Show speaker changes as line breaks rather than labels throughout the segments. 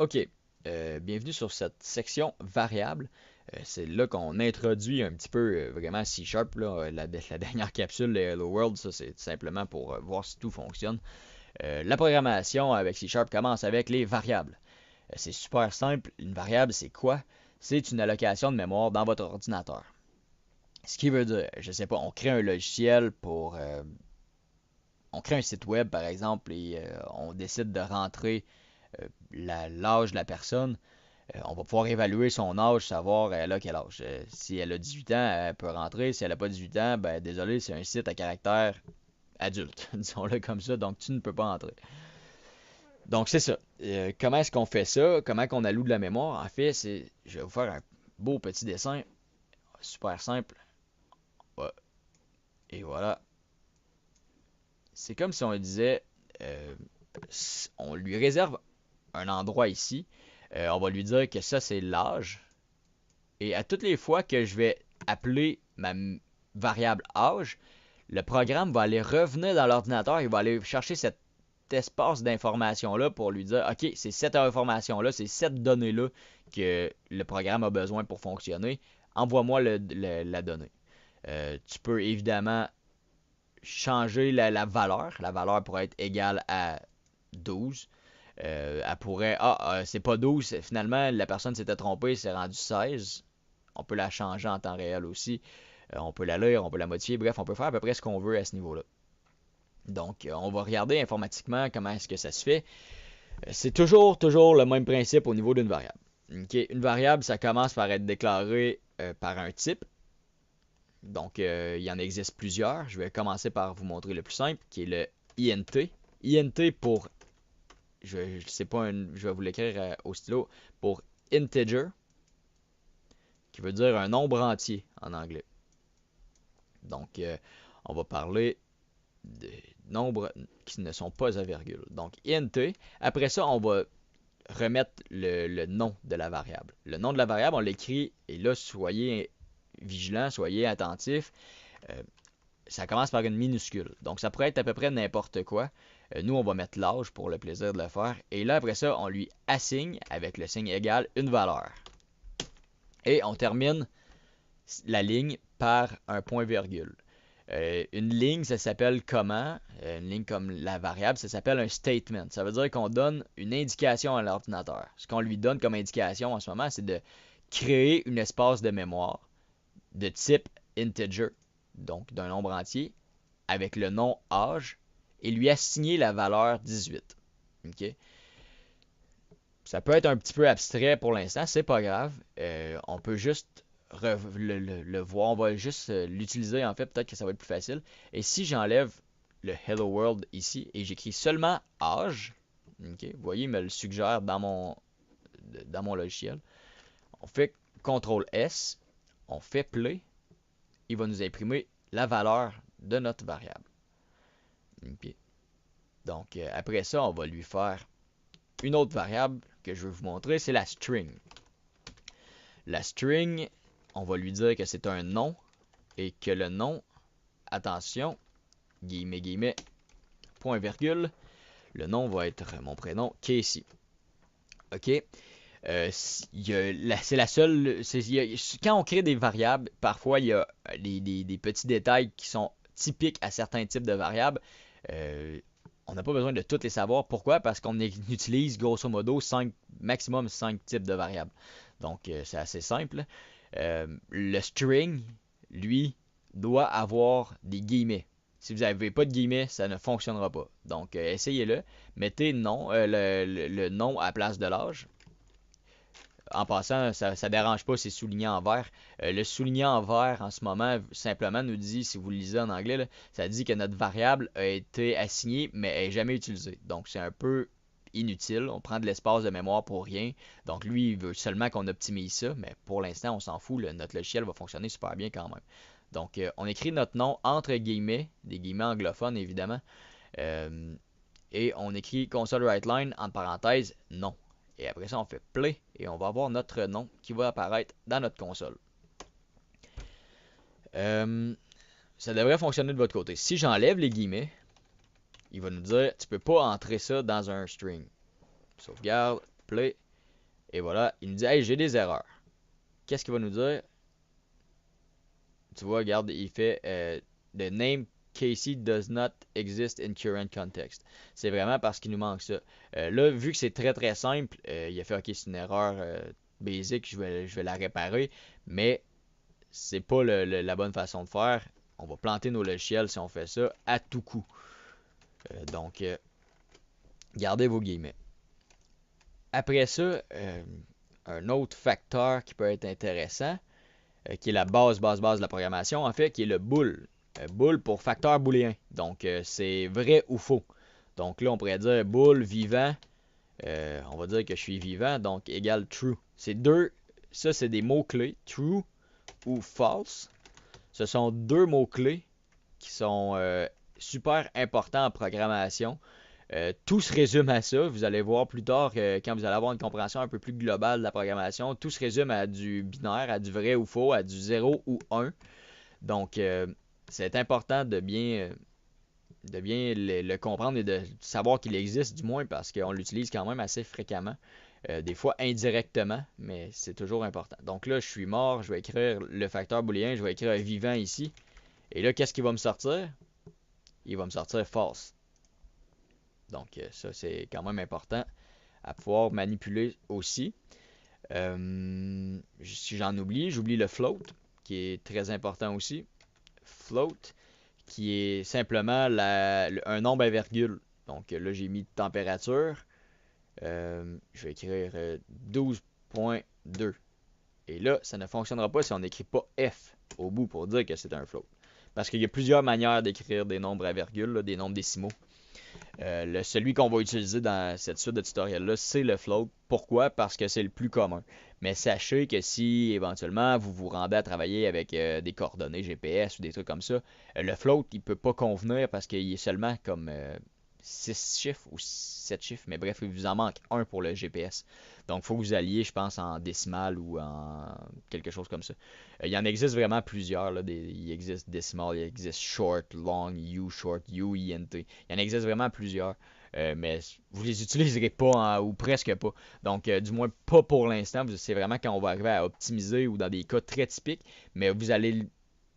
OK. Bienvenue sur cette section variable. C'est là qu'on introduit un petit peu vraiment C Sharp. Là, la dernière capsule, le Hello World, ça c'est simplement pour voir si tout fonctionne. La programmation avec C Sharp commence avec les variables. C'est super simple. Une variable, c'est quoi? C'est une allocation de mémoire dans votre ordinateur. Ce qui veut dire, je sais pas, on crée un logiciel pour... on crée un site web, par exemple, et on décide de rentrer l'âge de la personne. On va pouvoir évaluer son âge, savoir elle a quel âge. Si elle a 18 ans, elle peut rentrer. Si elle n'a pas 18 ans, ben désolé, c'est un site à caractère adulte, disons-le comme ça, donc tu ne peux pas entrer. Donc c'est ça. Comment est-ce qu'on fait ça? Comment qu'on alloue de la mémoire? En fait, je vais vous faire un beau petit dessin, super simple. Ouais. Et voilà. C'est comme si on disait, euh, on lui réserve un endroit ici. On va lui dire que ça c'est l'âge. Et à toutes les fois que je vais appeler ma variable âge, le programme va aller revenir dans l'ordinateur, il va aller chercher cet espace d'information-là pour lui dire, OK, c'est cette information-là, c'est cette donnée-là que le programme a besoin pour fonctionner. Envoie-moi la donnée. Tu peux évidemment changer la valeur. La valeur pourrait être égale à 12. Elle pourrait, c'est pas 12, finalement, la personne s'était trompée, c'est rendu 16. On peut la changer en temps réel aussi. On peut la lire, on peut la modifier. Bref, on peut faire à peu près ce qu'on veut à ce niveau-là. Donc, on va regarder informatiquement comment est-ce que ça se fait. C'est toujours le même principe au niveau d'une variable. Okay? Une variable, ça commence par être déclarée par un type. Donc, il y en existe plusieurs. Je vais commencer par vous montrer le plus simple, qui est le int. Int pour, je sais pas, je vais vous l'écrire au stylo, pour integer, qui veut dire un nombre entier en anglais. Donc, on va parler de nombres qui ne sont pas à virgule. Donc, int. Après ça, on va remettre le nom de la variable. Le nom de la variable, on l'écrit, et là, soyez vigilants, soyez attentifs. Euh, Ça commence par une minuscule. Donc, ça pourrait être à peu près n'importe quoi. Nous, on va mettre l'âge pour le plaisir de le faire. Et là, après ça, on lui assigne, avec le signe égal, une valeur. Et on termine la ligne par un point-virgule. Une ligne, ça s'appelle comment? Une ligne comme la variable, ça s'appelle un statement. Ça veut dire qu'on donne une indication à l'ordinateur. Ce qu'on lui donne comme indication en ce moment, c'est de créer un espace de mémoire de type integer, donc d'un nombre entier, avec le nom âge, et lui assigner la valeur 18. OK? Ça peut être un petit peu abstrait pour l'instant, c'est pas grave. On peut juste le voir, on va juste l'utiliser en fait, peut-être que ça va être plus facile. Et si j'enlève le Hello World ici et j'écris seulement âge, okay, vous voyez, il me le suggère dans mon logiciel. On fait CTRL S, on fait play, il va nous imprimer la valeur de notre variable. Okay. Donc après ça, on va lui faire une autre variable que je vais vous montrer, c'est la string. La string, on va lui dire que c'est un nom et que le nom, attention, guillemets, guillemets, point virgule, le nom va être mon prénom, Casey. OK? C'est la seule. Quand on crée des variables, parfois il y a des petits détails qui sont typiques à certains types de variables. Euh, on n'a pas besoin de toutes les savoir. Pourquoi? Parce qu'on utilise grosso modo maximum 5 types de variables. Donc c'est assez simple. Le string, lui, doit avoir des guillemets. Si vous n'avez pas de guillemets, ça ne fonctionnera pas. Donc essayez-le. Mettez non, le nom à la place de l'âge. En passant, ça ne dérange pas, c'est souligné en vert. Le souligné en vert en ce moment simplement nous dit, si vous le lisez en anglais, là, ça dit que notre variable a été assignée mais elle n'est jamais utilisée. Donc c'est un peu inutile, on prend de l'espace de mémoire pour rien. Donc lui, il veut seulement qu'on optimise ça, mais pour l'instant, on s'en fout, notre logiciel va fonctionner super bien quand même. Donc on écrit notre nom entre guillemets, des guillemets anglophones évidemment, euh, et on écrit console write line entre parenthèses non. Et après ça, on fait play et on va avoir notre nom qui va apparaître dans notre console. Euh, Ça devrait fonctionner de votre côté. Si j'enlève les guillemets, il va nous dire tu peux pas entrer ça dans un string. Sauvegarde, play. Et voilà, il nous dit, hey, j'ai des erreurs. Qu'est-ce qu'il va nous dire? Tu vois, regarde, il fait The name Casey does not exist in current context. C'est vraiment parce qu'il nous manque ça. Là, vu que c'est très très simple, il a fait OK, c'est une erreur basic, je vais la réparer, mais c'est pas la bonne façon de faire. On va planter nos logiciels si on fait ça à tout coup. Donc, gardez vos guillemets. Après ça, un autre facteur qui peut être intéressant, qui est la base de la programmation, en fait, qui est le bool. Bool pour facteur booléen. Donc, c'est vrai ou faux. Donc là, on pourrait dire bool vivant. On va dire que je suis vivant, donc égale true. Ça c'est des mots-clés, true ou false. Ce sont deux mots-clés qui sont super importants en programmation. Tout se résume à ça. Vous allez voir plus tard quand vous allez avoir une compréhension un peu plus globale de la programmation. Tout se résume à du binaire, à du vrai ou faux, à du 0 ou 1. Donc, c'est important de bien le comprendre et de savoir qu'il existe, du moins, parce qu'on l'utilise quand même assez fréquemment. Des fois indirectement, mais c'est toujours important. Donc là, je suis mort, je vais écrire le facteur booléen, je vais écrire vivant ici. Et là, qu'est-ce qu'il va me sortir? Il va me sortir false. Donc, ça, c'est quand même important à pouvoir manipuler aussi. Si j'en oublie, j'oublie le float, qui est très important aussi. Float, qui est simplement un nombre à virgule. Donc là, j'ai mis température. Je vais écrire 12.2. Et là, ça ne fonctionnera pas si on n'écrit pas F au bout pour dire que c'est un float. Parce qu'il y a plusieurs manières d'écrire des nombres à virgule, là, des nombres décimaux. Celui qu'on va utiliser dans cette suite de tutoriels-là, c'est le float. Pourquoi? Parce que c'est le plus commun. Mais sachez que si éventuellement vous vous rendez à travailler avec des coordonnées GPS ou des trucs comme ça, le float, il peut pas convenir parce qu'il est seulement comme 6 chiffres ou 7 chiffres. Mais bref, il vous en manque un pour le GPS. Donc, il faut que vous alliez, je pense, en décimal ou en quelque chose comme ça. Il y en existe vraiment plusieurs. Là, il existe décimal, il existe short, long, U short, U, INT. Il y en existe vraiment plusieurs. Mais vous les utiliserez pas ou presque pas. Donc, du moins pas pour l'instant. C'est vraiment quand on va arriver à optimiser ou dans des cas très typiques. Mais vous allez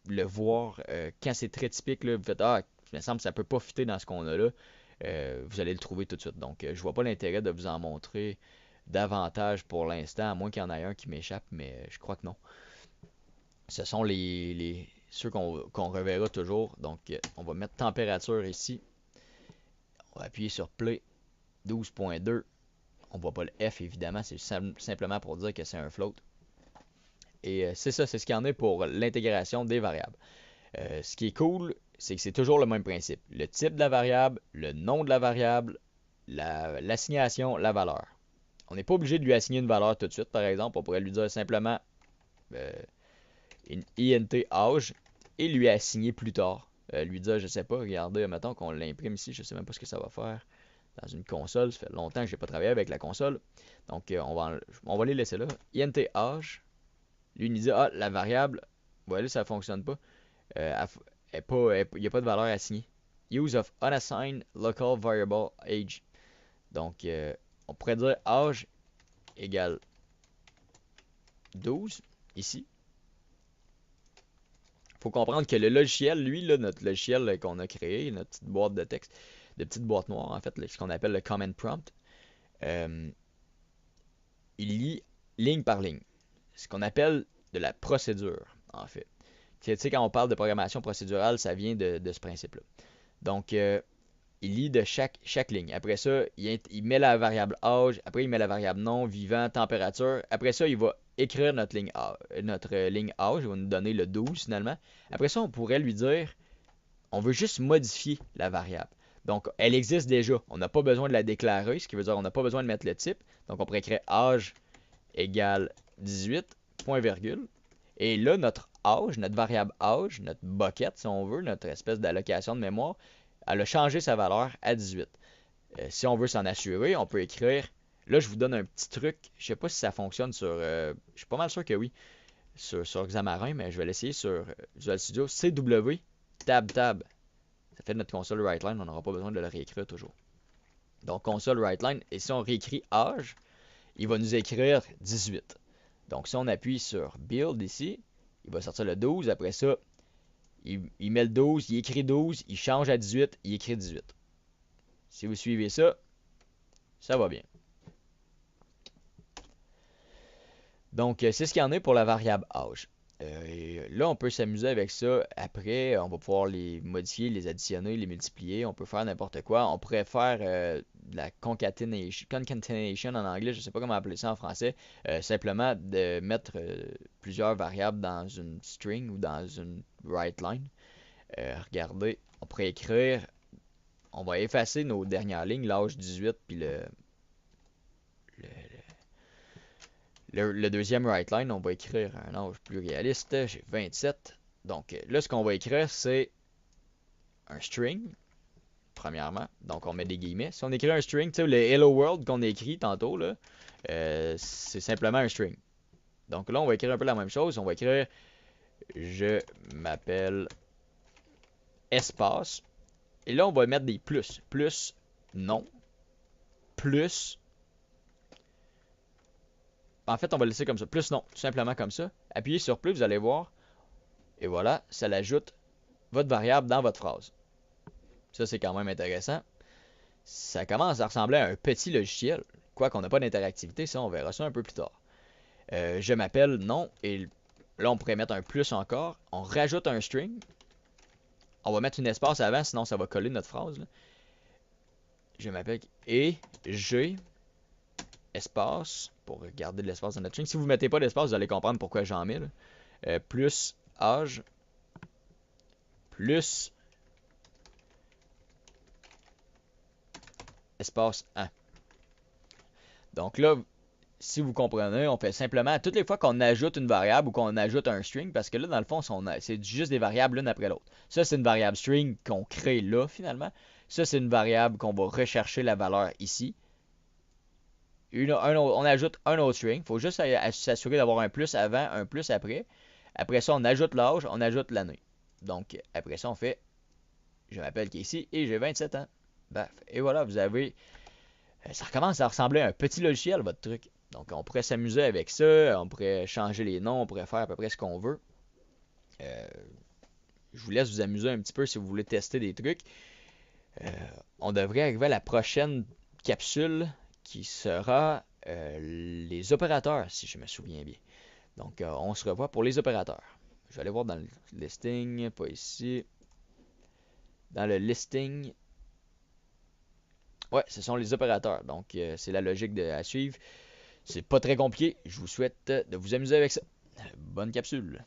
le voir quand c'est très typique. Là, vous faites ah, il me semble que ça peut pas fitter dans ce qu'on a là. Vous allez le trouver tout de suite. Donc, je vois pas l'intérêt de vous en montrer davantage pour l'instant, à moins qu'il y en ait un qui m'échappe, mais je crois que non. Ce sont ceux qu'on reverra toujours. Donc, on va mettre température ici. On va appuyer sur Play. 12.2. On voit pas le F, évidemment. C'est simplement pour dire que c'est un float. Et c'est ça, c'est ce qu'il y en a pour l'intégration des variables. Ce qui est cool, c'est que c'est toujours le même principe. Le type de la variable, le nom de la variable, l'assignation, la valeur. On n'est pas obligé de lui assigner une valeur tout de suite, par exemple. On pourrait lui dire simplement une int âge et lui assigner plus tard. Lui dire, je sais pas, regardez, mettons qu'on l'imprime ici, je sais même pas ce que ça va faire dans une console. Ça fait longtemps que je n'ai pas travaillé avec la console. Donc, on va les laisser là. int âge. Lui, il nous dit, ah, la variable, voilà, ça ne fonctionne pas. Il n'y a pas de valeur assignée. Use of unassigned local variable age. Donc, on pourrait dire âge égale 12, ici. Il faut comprendre que le logiciel, lui, là, notre logiciel qu'on a créé, notre petite boîte de texte, de petite boîte noire, en fait, ce qu'on appelle le command prompt, il lit ligne par ligne. Ce qu'on appelle de la procédure, en fait. Tu sais, quand on parle de programmation procédurale, ça vient de ce principe-là. Donc, il lit de chaque ligne. Après ça, il met la variable âge. Après, il met la variable nom, vivant, température. Après ça, il va écrire notre ligne âge. Il va nous donner le 12 finalement. Après ça, on pourrait lui dire, on veut juste modifier la variable. Donc, elle existe déjà. On n'a pas besoin de la déclarer, ce qui veut dire qu'on n'a pas besoin de mettre le type. Donc, on pourrait écrire âge égale 18, point virgule. Et là, notre âge, notre variable âge, notre bucket, si on veut, notre espèce d'allocation de mémoire, elle a changé sa valeur à 18. Si on veut s'en assurer, on peut écrire. Là, je vous donne un petit truc. Je sais pas si ça fonctionne sur. Je suis pas mal sûr que oui. Sur Xamarin, mais je vais l'essayer sur Visual Studio. CW, tab. Ça fait notre console WriteLine. On n'aura pas besoin de le réécrire toujours. Donc, console WriteLine. Et si on réécrit âge, il va nous écrire 18. Donc si on appuie sur Build ici, il va sortir le 12. Après ça, il met le 12, il écrit 12, il change à 18, il écrit 18. Si vous suivez ça, ça va bien. Donc, c'est ce qu'il y en a pour la variable âge. Là, on peut s'amuser avec ça. Après, on va pouvoir les modifier, les additionner, les multiplier. On peut faire n'importe quoi. On pourrait faire de la concatenation en anglais, je ne sais pas comment appeler ça en français. Simplement de mettre plusieurs variables dans une string ou dans une write line. Regardez, on pourrait écrire, on va effacer nos dernières lignes, l'âge 18, puis le, le deuxième right line, on va écrire un âge plus réaliste. J'ai 27. Donc là, ce qu'on va écrire, c'est un string, premièrement. Donc on met des guillemets. Si on écrit un string, tu sais, le Hello World qu'on a écrit tantôt, là, c'est simplement un string. Donc là, on va écrire un peu la même chose. On va écrire je m'appelle espace. Et là, on va mettre des plus. Plus non. Plus. En fait, on va le laisser comme ça. Plus non. Tout simplement comme ça. Appuyez sur plus, vous allez voir. Et voilà, ça l'ajoute votre variable dans votre phrase. Ça, c'est quand même intéressant. Ça commence à ressembler à un petit logiciel. Quoi qu'on n'a pas d'interactivité, ça, on verra ça un peu plus tard. Je m'appelle non. Et là, on pourrait mettre un plus encore. On rajoute un string. On va mettre une espace avant, sinon ça va coller notre phrase. Là. Je m'appelle et j'ai espace pour garder de l'espace dans notre string. Si vous ne mettez pas d'espace, vous allez comprendre pourquoi j'en mets. Plus âge plus espace 1. Donc là, si vous comprenez, on fait simplement, toutes les fois qu'on ajoute une variable ou qu'on ajoute un string, parce que là, dans le fond, c'est juste des variables l'une après l'autre. Ça, c'est une variable string qu'on crée là, finalement. Ça, c'est une variable qu'on va rechercher la valeur ici. On ajoute un autre string. Il faut juste s'assurer d'avoir un plus avant, un plus après. Après ça, on ajoute l'âge, on ajoute l'année. Donc, après ça, on fait, je m'appelle Casey et j'ai 27 ans. Baf. Et voilà, vous avez, ça recommence à ressembler à un petit logiciel, votre truc. Donc, on pourrait s'amuser avec ça, on pourrait changer les noms, on pourrait faire à peu près ce qu'on veut. Je vous laisse vous amuser un petit peu si vous voulez tester des trucs. On devrait arriver à la prochaine capsule qui sera les opérateurs, si je me souviens bien. Donc, on se revoit pour les opérateurs. Je vais aller voir dans le listing, pas ici. Dans le listing, ouais, ce sont les opérateurs. Donc, c'est la logique à suivre. C'est pas très compliqué. Je vous souhaite de vous amuser avec ça. Bonne capsule.